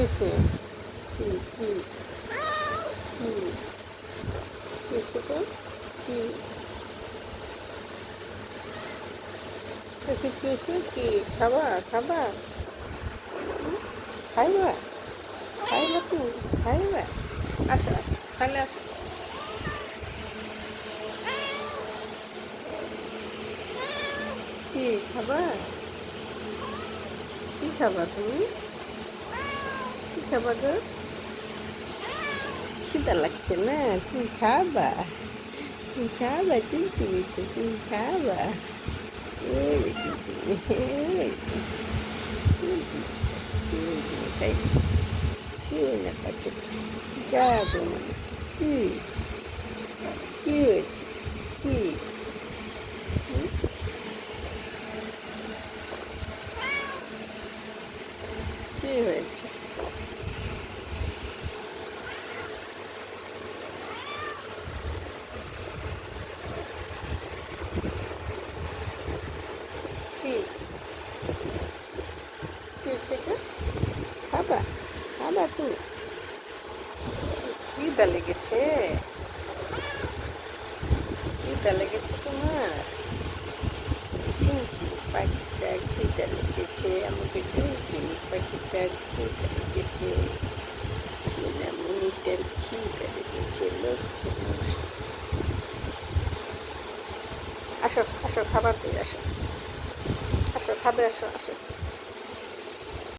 হয়েছে? কি কি কি হয়েছে তো? কি কি হয়েছে? কি খাবা খাবা? খাইবা? খাইবা তুমি? খাইবা? আসো আসো তাহলে আসো। কি খাবা? কি খাবা তুমি? কি খাবা গো? খিদা লাগছে না? তুমি খাবা? তুমি খাবা? তুমি তো তুমি খাবা? এই তুমি এই তুমি তাই খেয়ে না পাখি যাবে মানে কি কি হয়েছে? কি হুম? কি হয়েছে? কি কি হয়েছে গো? খাবা? খাবা তুমি? খিদা লেগেছে? খিদা লেগেছে তোমার? চুনচুনি পাখিটা খিদা লেগেছে আমাকে, চুনচুনি পাখিটা খিদা লেগেছে, সোনামণিটার খিদা লেগেছে, লক্ষ্মী। আসো আসো খাবার দিয়ে আসো, আসো খাবে আসো আসো।